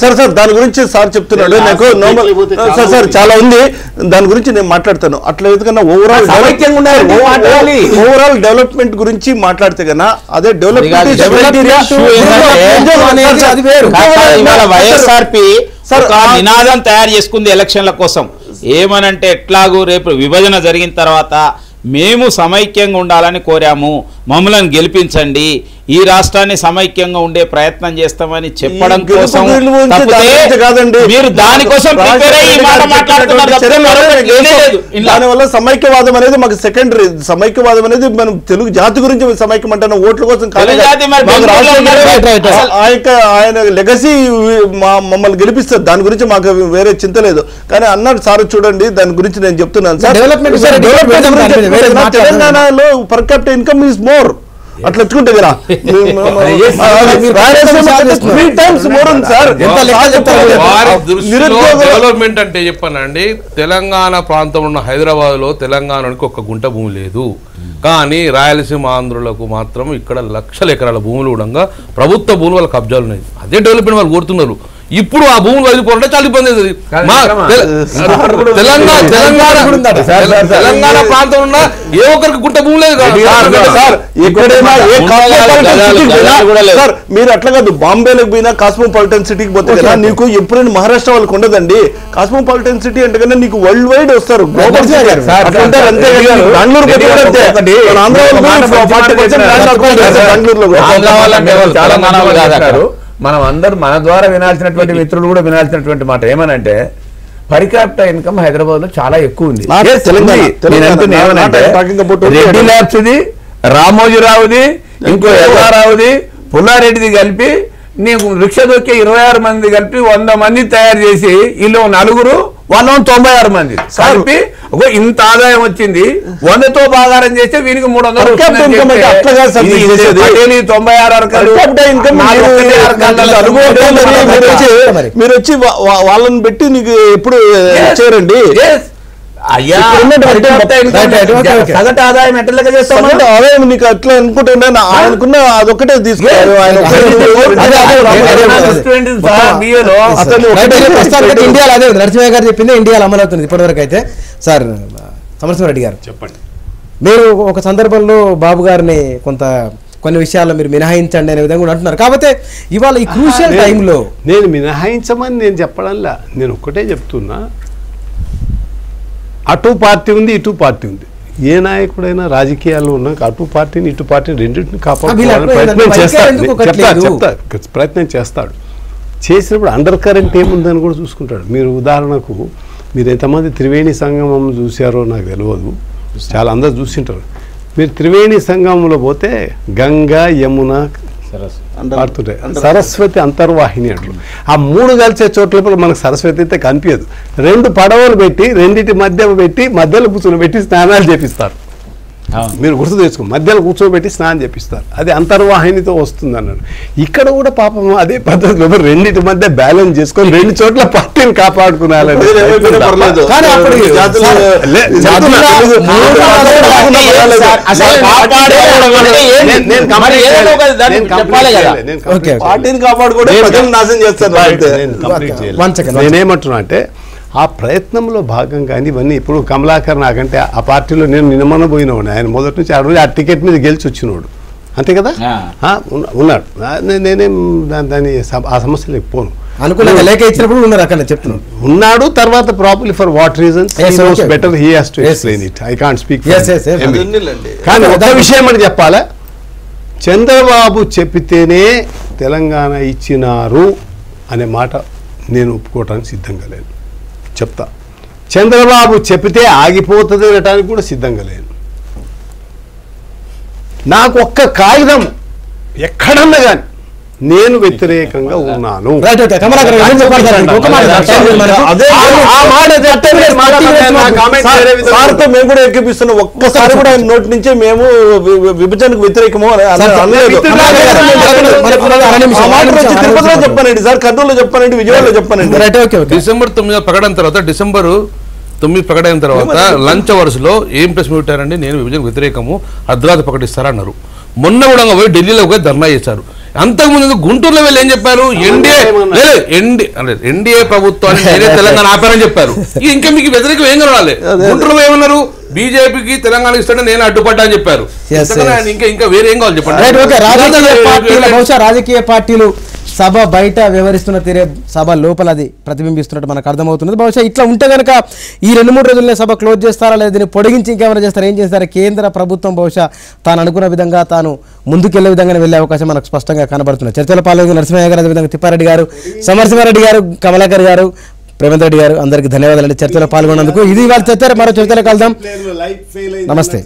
Sir దాని గురించి sir చెప్తున్నాడు నాకు సార్ చాలా ఉంది దాని గురించి నేను మాట్లాడతాను అట్లా ఎందుకన్నా ఓవరాల్ డెవలప్మెంట్ గురించి మాట్లాడితే కన్నా అదే వైఎస్ఆర్పి నినాదం తయారు చేసుకుంది ఎలక్షన్ల కోసం ఏమనంటే ఎట్లాగూ రేపు విభజన జరిగిన తర్వాత మేము సమైక్యంగా ఉండాలని కోరాము మమ్మల్ని గెలిపించండి ఈ రాష్ట్రాన్ని సమైక్యంగా ఉండే ప్రయత్నం చేస్తామని చెప్పడం కోసం మీరు దానికోసం దానివల్ల సమైక్యవాదం అనేది మాకు సెకండరీ సమైక్యవాదం అనేది మనం తెలుగు జాతి గురించి సమైక్యం అంటున్నాం ఓట్ల కోసం ఆయన లెగసీ మమ్మల్ని గెలిపిస్తారు దాని గురించి మాకు వేరే చింత లేదు కానీ అన్నాడు సార్ చూడండి దాని గురించి నేను చెప్తున్నాను సార్ తెలంగాణలో per capital income is more అట్లా వచ్చుకుంటే కదా డెవలప్మెంట్ అంటే చెప్పానండి తెలంగాణ ప్రాంతంలో ఉన్న హైదరాబాద్ లో తెలంగాణకి ఒక గుంట భూమి లేదు కానీ రాయలసీమ ఆంధ్రులకు మాత్రం ఇక్కడ లక్షల ఎకరాల భూములు కూడా ప్రభుత్వ భూములు వాళ్ళ కబ్జాలు ఉన్నాయి అదే డెవలప్మెంట్ వాళ్ళు కోరుతున్నారు ఇప్పుడు ఆ భూములు వదిలిపోవాలంటే చాలా ఇబ్బంది అవుతుంది తెలంగాణ ప్రాంతం ఉన్న ఏ ఒక్కరికి గుంట భూమి లేదు సార్ మీరు అట్లా కాదు బాంబేలకు పోయినా కాస్మోపాలిటన్ సిటీకి పోతే కదా నీకు ఎప్పుడైనా మహారాష్ట్ర వాళ్ళకి ఉండదండి కాస్మోపాలిటన్ సిటీ అంటే కన్నా నీకు వరల్డ్ వైడ్ వస్తారు మనం అందరూ మన ద్వారా వినాల్సినటువంటి మిత్రులు కూడా వినాల్సినటువంటి మాట ఏమనంటే పర్ క్యాపిటల్ ఇన్కమ్ హైదరాబాద్ లో చాలా ఎక్కువ ఉంది రెడ్డి ల్యాబ్స్ది రామోజీరావుది ఇంకో ఎల్లారావుది పుల్లారెడ్డిది కలిపి నీకు రిక్షా దొక్కే 26 మంది కలిపి 100 మంది తయారు చేసి వీళ్ళు నలుగురు 196 మంది కలిపి ఇంత ఆదాయం వచ్చింది 100తో భాగారం చేస్తే వీనికి 300 మీరు వచ్చి వాళ్ళని పెట్టి నీకు ఎప్పుడు చేరండి సగటు ఆదాయం ఎట్లా చేస్తాం ఆదాయం నీకు అట్లా అనుకుంటున్నా ఆయనకున్న అదొక్కటే తీసుకున్నారు ఇండియాలో అదే నరసింహ గారు చెప్పింది ఇండియాలో అమలు అవుతుంది ఇప్పటివరకు అయితే సార్ సమరసింహారెడ్డి గారు చెప్పండి మీరు ఒక సందర్భంలో బాబు గారిని కొన్ని విషయాల్లో మీరు మినహాయించండి అనే విధంగా కూడా అంటున్నారు కాకపోతే ఇవాళ ఈ క్రూషియల్ టైంలో నేను మినహాయించమని నేను చెప్పడంలా నేను ఒక్కటే చెప్తున్నా అటు పార్టీ ఉంది ఇటు పార్టీ ఉంది ఏ నాయకుడైనా రాజకీయాల్లో ఉన్నాక అటు పార్టీని ఇటు పార్టీని రెండింటిని కాపాడుకోవాలని ప్రయత్నం చేస్తాడు చేసినప్పుడు అండర్ కరెంట్ ఏముందని కూడా చూసుకుంటాడు మీరు ఉదాహరణకు మీరు ఎంతమంది త్రివేణి సంగమం చూశారో నాకు తెలియదు చాలా అందరూ చూసింటారు మీరు త్రివేణి సంగమంలో పోతే గంగా యమున పాడుతుంటాయి సరస్వతి అంతర్వాహిని అట్లు ఆ 3 కలిసే చోట్ల మనకు సరస్వతి అయితే కనిపించదు 2 పడవలు పెట్టి రెండింటి మధ్య పెట్టి మధ్యలో కూర్చోబెట్టి స్నానాలు చేపిస్తారు మీరు గుర్తు తెచ్చుకో మధ్యలో కూర్చోబెట్టి స్నానం చేపిస్తారు అది అంతర్వాహినితో వస్తుంది అన్నాడు ఇక్కడ కూడా పాపం అదే పద్ధతిలో రెండింటి మధ్య బ్యాలెన్స్ చేసుకొని 2 చోట్ల పార్టీని కాపాడుకున్నాలని పార్టీని కాపాడుకోవడం నాశనం చేస్తారు నేనేమంటున్నా అంటే ఆ ప్రయత్నంలో భాగంగా ఇవన్నీ ఇప్పుడు కమలాకర్ నాకంటే ఆ పార్టీలో నేను నిన్నమన్న పోయినవాడు ఆయన మొదటి నుంచి ఆ టికెట్ మీద గెలిచి వచ్చినవాడు అంతే కదా ఉన్నాడు నేనేం దాని ఆ సమస్యలకు పోను అనుకూలంగా లేఖ ఇచ్చినప్పుడు ఉన్నారు అక్కడ చెప్తున్నాను ఉన్నాడు తర్వాత properly for what reasons better he has to explain it I can't speak కానీ ఒక విషయం అని చెప్పాలా చంద్రబాబు చెప్పితేనే తెలంగాణ ఇచ్చినారు అనే మాట నేను ఒప్పుకోవటానికి సిద్ధంగా లేను చెప్తా చంద్రబాబు చెప్తే ఆగిపోతుంది అనటానికి కూడా సిద్ధంగా లేను నాకు ఒక్క కాగితం ఎక్కడన్నా కానీ నేను వ్యతిరేకంగా ఉన్నాను మేము కూడా ఎక్కిపిస్తున్నాం ఒక్కసారి కూడా నోటి నుంచే మేము విభజనకు వ్యతిరేకము తిరుపతిలో చెప్పానండి సార్ కర్నూలులో చెప్పానండి విజయవాడలో చెప్పానండి డిసెంబర్ 9 ప్రకటన తర్వాత డిసెంబర్ 9 ప్రకటన తర్వాత లంచ్ అవర్స్ లో ఏం ప్రెస్ పెట్టారండి నేను విభజనకు వ్యతిరేకము అర్ధరాత్రి ప్రకటిస్తారన్నారు మొన్న కూడా పోయి ఢిల్లీలో పోయి ధర్నా చేశారు అంతకుముందు గుంటూరులో వెళ్ళి ఏం చెప్పారు? ఎన్డీఏ ప్రభుత్వాన్ని నేనే తెలంగాణ ఆపారని చెప్పారు. ఇంకా మీకు వ్యతిరేకం ఏం కలవాలి? గుంటూరులో ఏమన్నారు? బీజేపీకి తెలంగాణ ఇస్తుంటే నేను అడ్డుపడ్డా అని చెప్పారు. ఇంకా వేరే ఏం కావాలి చెప్పండి? బహుశా రాజకీయ పార్టీలు సభ బయట వ్యవహరిస్తున్న తీరే సభ లోపల అది ప్రతిబింబిస్తున్నట్టు మనకు అర్థమవుతున్నది. బహుశా ఇట్లా ఉంటే కనుక ఈ 2-3 రోజుల్లో సభ క్లోజ్ చేస్తారా లేదా దీన్ని పొడిగించి ఇంకేమైనా చేస్తారా, ఏం చేస్తారా? కేంద్ర ప్రభుత్వం బహుశా తాను అనుకున్న విధంగా తాను ముందుకెళ్లే విధంగానే వెళ్ళే అవకాశం మనకు స్పష్టంగా కనబడుతుంది. చర్చల పాల్గొన్న నరసింహయ్య గారు, అదేవిధంగా తిప్పారెడ్డి గారు, సమరసింహారెడ్డి గారు, కమలాకర్ గారు, రేవంత్ రెడ్డి గారు అందరికీ ధన్యవాదాలు చర్చలో పాల్గొన్నందుకు. ఇది వాళ్ళ చర్చ. మరో చర్చలో కలుద్దాం. నమస్తే.